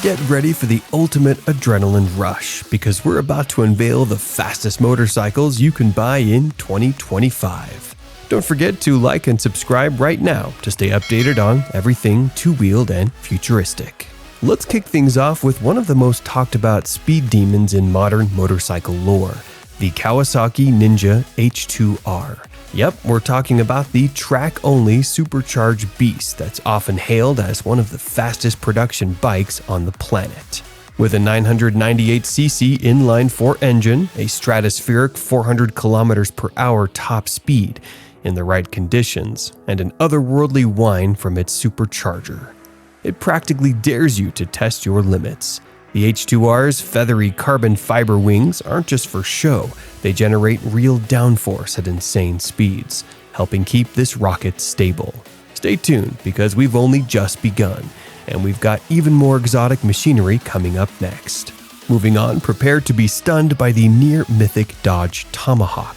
Get ready for the ultimate adrenaline rush because we're about to unveil the fastest motorcycles you can buy in 2025. Don't forget to like and subscribe right now to stay updated on everything two-wheeled and futuristic. Let's kick things off with one of the most talked about speed demons in modern motorcycle lore, the Kawasaki Ninja H2R. Yep, we're talking about the track-only supercharged beast that's often hailed as one of the fastest production bikes on the planet. With a 998cc inline-4 engine, a stratospheric 400 km per hour top speed in the right conditions, and an otherworldly whine from its supercharger, it practically dares you to test your limits. The H2R's feathery carbon fiber wings aren't just for show, they generate real downforce at insane speeds, helping keep this rocket stable. Stay tuned because we've only just begun, and we've got even more exotic machinery coming up next. Moving on, prepare to be stunned by the near-mythic Dodge Tomahawk.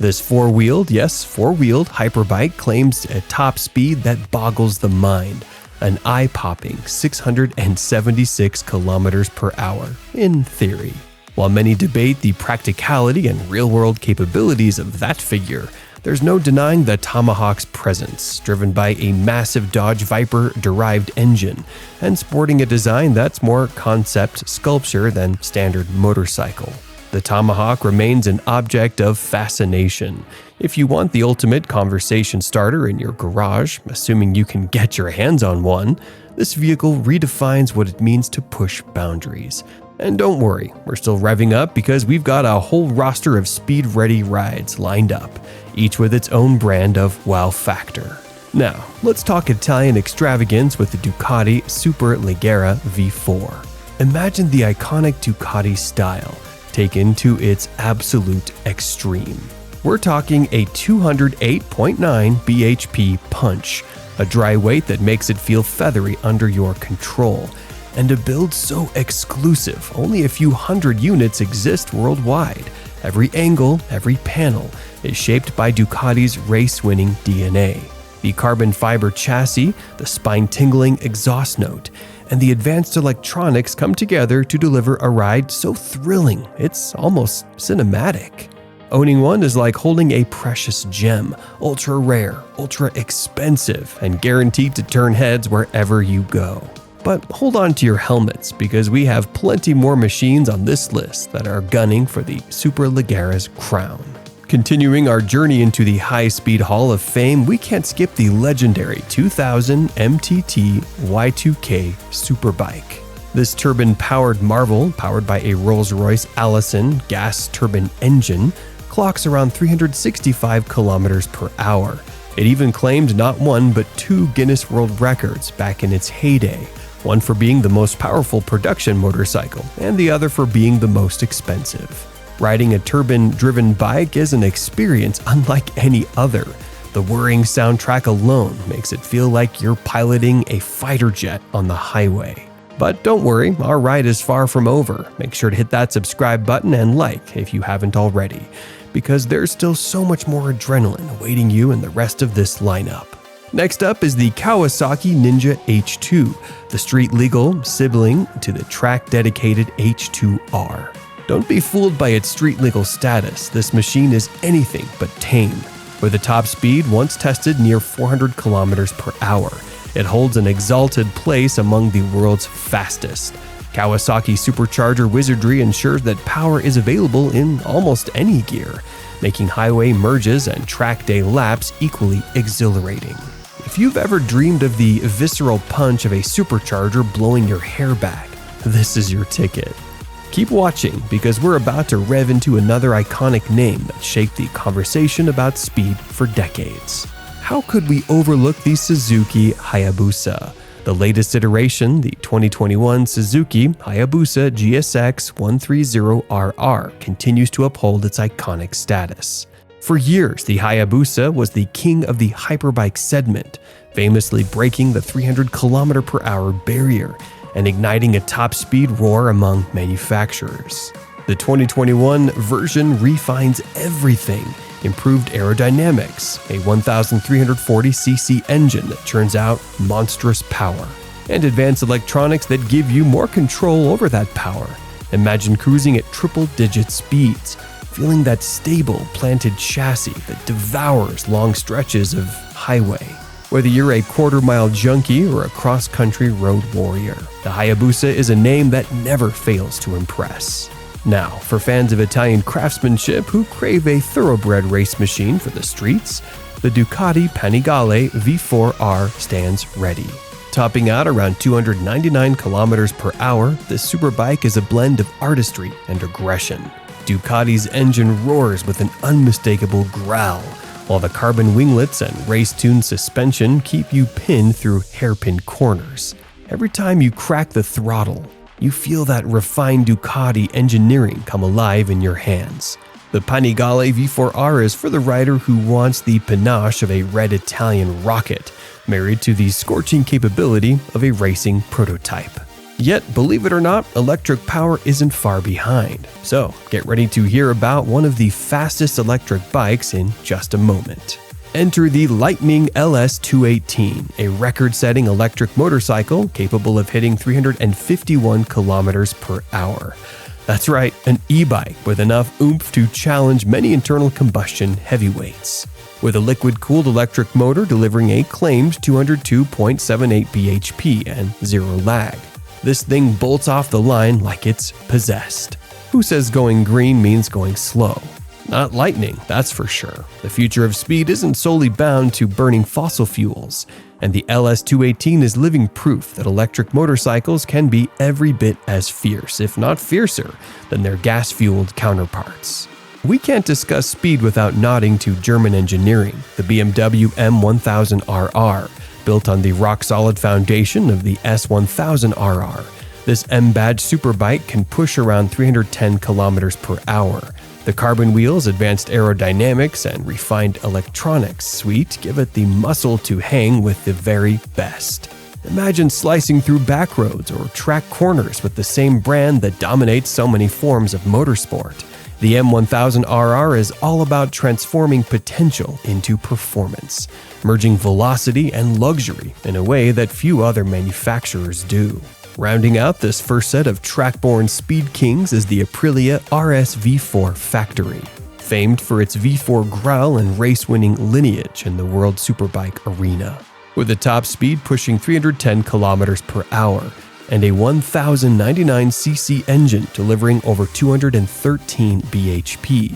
This four-wheeled Hyperbike claims a top speed that boggles the mind, an eye-popping 676 kilometers per hour, in theory. While many debate the practicality and real-world capabilities of that figure, there's no denying the Tomahawk's presence, driven by a massive Dodge Viper-derived engine and sporting a design that's more concept sculpture than standard motorcycle. The Tomahawk remains an object of fascination. If you want the ultimate conversation starter in your garage, assuming you can get your hands on one, this vehicle redefines what it means to push boundaries. And don't worry, we're still revving up because we've got a whole roster of speed-ready rides lined up, each with its own brand of wow factor. Now, let's talk Italian extravagance with the Ducati Superleggera V4. Imagine the iconic Ducati style taken to its absolute extreme. We're talking a 208.9 bhp punch, a dry weight that makes it feel feathery under your control, and a build so exclusive only a few hundred units exist worldwide. Every angle, every panel is shaped by Ducati's race-winning DNA. The carbon fiber chassis, the spine-tingling exhaust note, and the advanced electronics come together to deliver a ride so thrilling it's almost cinematic. Owning one is like holding a precious gem, ultra rare, ultra expensive, and guaranteed to turn heads wherever you go. But hold on to your helmets because we have plenty more machines on this list that are gunning for the Superleggera's crown. Continuing our journey into the high-speed Hall of Fame, we can't skip the legendary 2000 MTT Y2K Superbike. This turbine-powered marvel, powered by a Rolls-Royce Allison gas turbine engine, clocks around 365 kilometers per hour. It even claimed not one but two Guinness World Records back in its heyday, one for being the most powerful production motorcycle and the other for being the most expensive. Riding a turbine-driven bike is an experience unlike any other. The whirring soundtrack alone makes it feel like you're piloting a fighter jet on the highway. But don't worry, our ride is far from over. Make sure to hit that subscribe button and like if you haven't already, because there's still so much more adrenaline awaiting you in the rest of this lineup. Next up is the Kawasaki Ninja H2, the street-legal sibling to the track-dedicated H2R. Don't be fooled by its street-legal status. This machine is anything but tame. With a top speed once tested near 400 kilometers per hour, it holds an exalted place among the world's fastest. Kawasaki supercharger wizardry ensures that power is available in almost any gear, making highway merges and track day laps equally exhilarating. If you've ever dreamed of the visceral punch of a supercharger blowing your hair back, this is your ticket. Keep watching because we're about to rev into another iconic name that shaped the conversation about speed for decades. How could we overlook the Suzuki Hayabusa? The latest iteration, the 2021 Suzuki Hayabusa GSX 130RR, continues to uphold its iconic status. For years, the Hayabusa was the king of the hyperbike segment, famously breaking the 300 km/h barrier and igniting a top-speed roar among manufacturers. The 2021 version refines everything. Improved aerodynamics, a 1,340cc engine that churns out monstrous power, and advanced electronics that give you more control over that power. Imagine cruising at triple-digit speeds, feeling that stable, planted chassis that devours long stretches of highway. Whether you're a quarter-mile junkie or a cross-country road warrior, the Hayabusa is a name that never fails to impress. Now, for fans of Italian craftsmanship who crave a thoroughbred race machine for the streets, the Ducati Panigale V4R stands ready. Topping out around 299 kilometers per hour, this superbike is a blend of artistry and aggression. Ducati's engine roars with an unmistakable growl, while the carbon winglets and race-tuned suspension keep you pinned through hairpin corners. Every time you crack the throttle, you feel that refined Ducati engineering come alive in your hands. The Panigale V4R is for the rider who wants the panache of a red Italian rocket, married to the scorching capability of a racing prototype. Yet, believe it or not, electric power isn't far behind. So, get ready to hear about one of the fastest electric bikes in just a moment. Enter the Lightning LS218, a record-setting electric motorcycle capable of hitting 351 kilometers per hour. That's right, an e-bike with enough oomph to challenge many internal combustion heavyweights. With a liquid-cooled electric motor delivering a claimed 202.78 bhp and zero lag. This thing bolts off the line like it's possessed. Who says going green means going slow? Not lightning, that's for sure. The future of speed isn't solely bound to burning fossil fuels, and the LS218 is living proof that electric motorcycles can be every bit as fierce, if not fiercer, than their gas-fueled counterparts. We can't discuss speed without nodding to German engineering, the BMW M1000RR, built on the rock-solid foundation of the S1000RR. This M-badge superbike can push around 310 kilometers per hour. The carbon wheels, advanced aerodynamics, and refined electronics suite give it the muscle to hang with the very best. Imagine slicing through back roads or track corners with the same brand that dominates so many forms of motorsport. The M1000RR is all about transforming potential into performance, merging velocity and luxury in a way that few other manufacturers do. Rounding out this first set of track-born speed kings is the Aprilia RS-V4 Factory, famed for its V4 growl and race-winning lineage in the World Superbike arena. With a top speed pushing 310 kilometers per hour and a 1,099cc engine delivering over 213 bhp,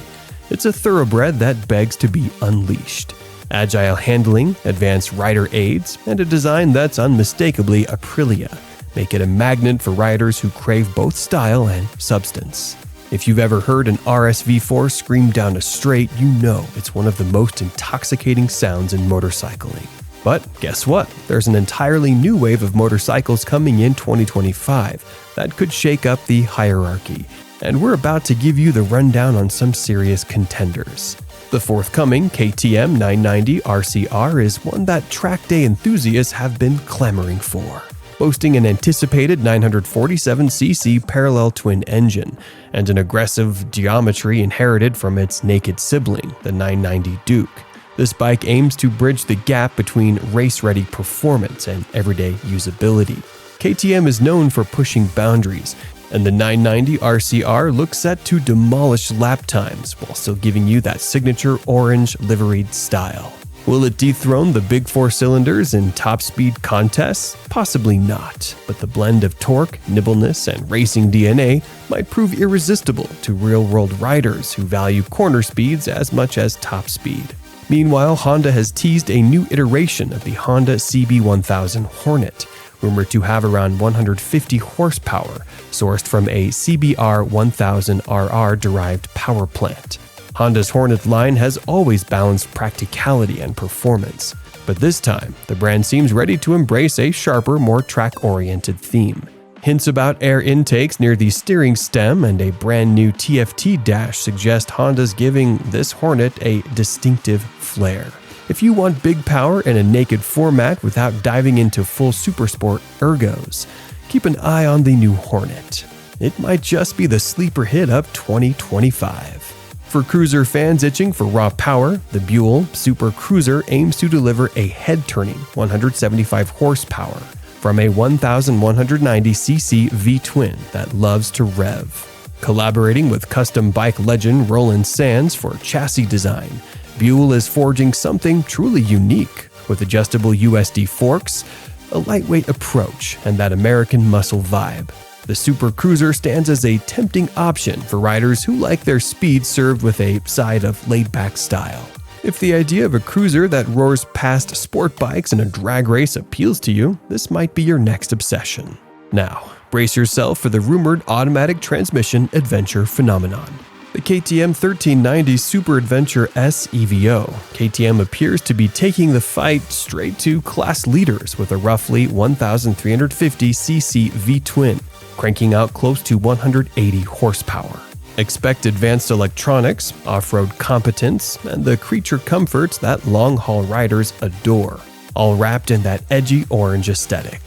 it's a thoroughbred that begs to be unleashed. Agile handling, advanced rider aids, and a design that's unmistakably Aprilia make it a magnet for riders who crave both style and substance. If you've ever heard an RS-V4 scream down a straight, you know it's one of the most intoxicating sounds in motorcycling. But guess what? There's an entirely new wave of motorcycles coming in 2025 that could shake up the hierarchy, and we're about to give you the rundown on some serious contenders. The forthcoming KTM 990 RCR is one that track day enthusiasts have been clamoring for. Boasting an anticipated 947cc parallel twin engine and an aggressive geometry inherited from its naked sibling, the 990 Duke. This bike aims to bridge the gap between race-ready performance and everyday usability. KTM is known for pushing boundaries, and the 990 RCR looks set to demolish lap times while still giving you that signature orange liveried style. Will it dethrone the big four cylinders in top speed contests? Possibly not, but the blend of torque, nimbleness, and racing DNA might prove irresistible to real-world riders who value corner speeds as much as top speed. Meanwhile, Honda has teased a new iteration of the Honda CB1000 Hornet, rumored to have around 150 horsepower, sourced from a CBR 1000RR derived power plant. Honda's Hornet line has always balanced practicality and performance, but this time, the brand seems ready to embrace a sharper, more track-oriented theme. Hints about air intakes near the steering stem and a brand new TFT dash suggest Honda's giving this Hornet a distinctive flair. If you want big power in a naked format without diving into full supersport ergos, keep an eye on the new Hornet. it might just be the sleeper hit of 2025. For cruiser fans itching for raw power, the Buell Super Cruiser aims to deliver a head-turning 175 horsepower from a 1,190cc V-twin that loves to rev. Collaborating with custom bike legend Roland Sands for chassis design, Buell is forging something truly unique with adjustable USD forks, a lightweight approach, and that American muscle vibe. The Super Cruiser stands as a tempting option for riders who like their speed served with a side of laid-back style. If the idea of a cruiser that roars past sport bikes in a drag race appeals to you, this might be your next obsession. Now, brace yourself for the rumored automatic transmission adventure phenomenon. The KTM 1390 Super Adventure S EVO. KTM appears to be taking the fight straight to class leaders with a roughly 1,350cc V-twin, cranking out close to 180 horsepower. Expect advanced electronics, off-road competence, and the creature comforts that long-haul riders adore, all wrapped in that edgy orange aesthetic.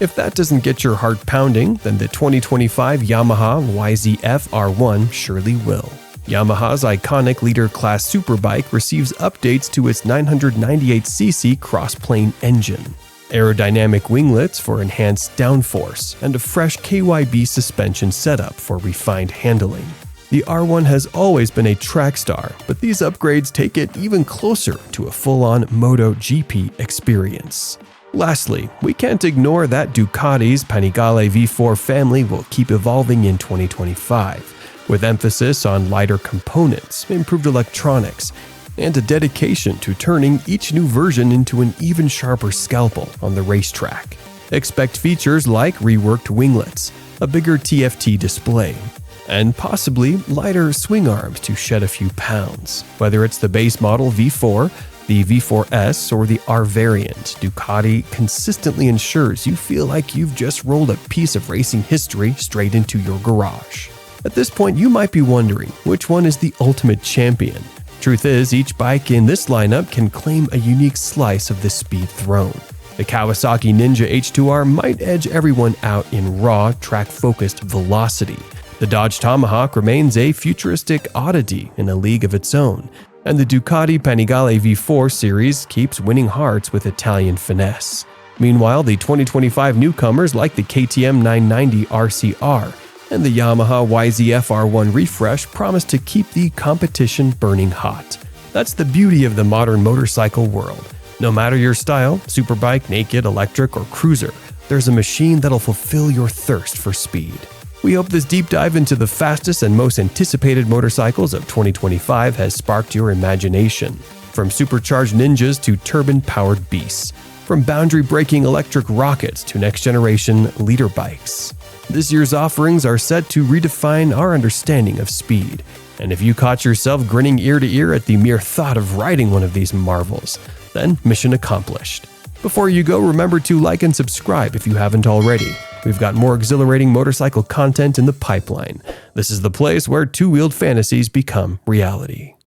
If that doesn't get your heart pounding, then the 2025 Yamaha YZF R1 surely will. Yamaha's iconic leader class superbike receives updates to its 998cc cross-plane engine, aerodynamic winglets for enhanced downforce, and a fresh KYB suspension setup for refined handling. The R1 has always been a track star, but these upgrades take it even closer to a full-on MotoGP experience. Lastly, we can't ignore that Ducati's Panigale V4 family will keep evolving in 2025, with emphasis on lighter components, improved electronics, and a dedication to turning each new version into an even sharper scalpel on the racetrack. Expect features like reworked winglets, a bigger TFT display, and possibly lighter swing arms to shed a few pounds. Whether it's the base model V4, the V4S, or the R variant, Ducati consistently ensures you feel like you've just rolled a piece of racing history straight into your garage. At this point, you might be wondering, which one is the ultimate champion? Truth is, each bike in this lineup can claim a unique slice of the speed throne. The Kawasaki Ninja H2R might edge everyone out in raw, track-focused velocity. The Dodge Tomahawk remains a futuristic oddity in a league of its own, and the Ducati Panigale V4 series keeps winning hearts with Italian finesse. Meanwhile, the 2025 newcomers like the KTM 990 RCR and the Yamaha YZF R1 refresh promise to keep the competition burning hot. That's the beauty of the modern motorcycle world. No matter your style, superbike, naked, electric, or cruiser, there's a machine that'll fulfill your thirst for speed. We hope this deep dive into the fastest and most anticipated motorcycles of 2025 has sparked your imagination. From supercharged ninjas to turbine-powered beasts. From boundary-breaking electric rockets to next-generation leader bikes. This year's offerings are set to redefine our understanding of speed. And if you caught yourself grinning ear to ear at the mere thought of riding one of these marvels, then mission accomplished. Before you go, remember to like and subscribe if you haven't already. We've got more exhilarating motorcycle content in the pipeline. This is the place where two-wheeled fantasies become reality.